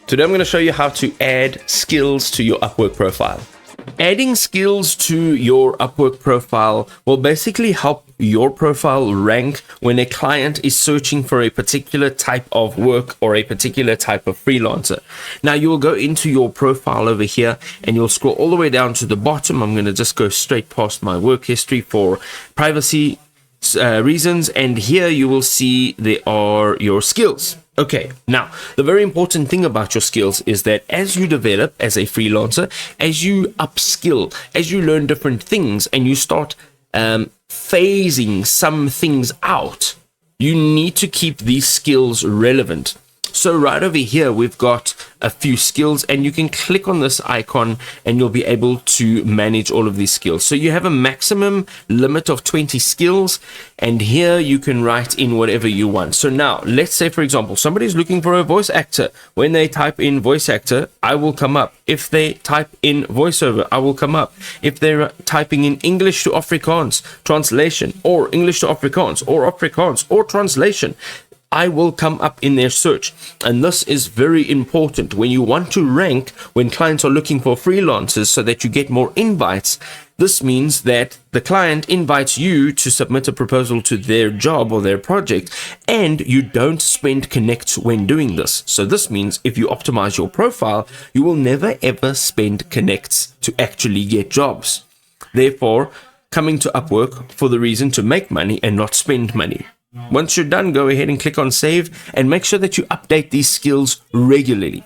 Today I'm going to show you how to add skills to your Upwork profile. Adding skills to your Upwork profile will basically help your profile rank when a client is searching for a particular type of work or a particular type of freelancer. Now you will go into your profile over here and you'll scroll all the way down to the bottom. I'm going to just go straight past my work history for privacy reasons, and here you will see there are your skills. Okay, now the very important thing about your skills is that as you develop as a freelancer, as you upskill, as you learn different things and you start phasing some things out, you need to keep these skills relevant. So right over here, we've got a few skills, and you can click on this icon and you'll be able to manage all of these skills. So you have a maximum limit of 20 skills, and here you can write in whatever you want. So now let's say, for example, somebody's looking for a voice actor. When they type in voice actor, I will come up. If they type in voiceover, I will come up. If they're typing in English to Afrikaans translation, or English to Afrikaans, or translation, I will come up in their search. And this is very important when you want to rank when clients are looking for freelancers so that you get more invites. This means that the client invites you to submit a proposal to their job or their project, and you don't spend connects when doing this. So this means if you optimize your profile, you will never ever spend connects to actually get jobs. Therefore, coming to Upwork for the reason to make money and not spend money. Once you're done, go ahead and click on save and make sure that you update these skills regularly.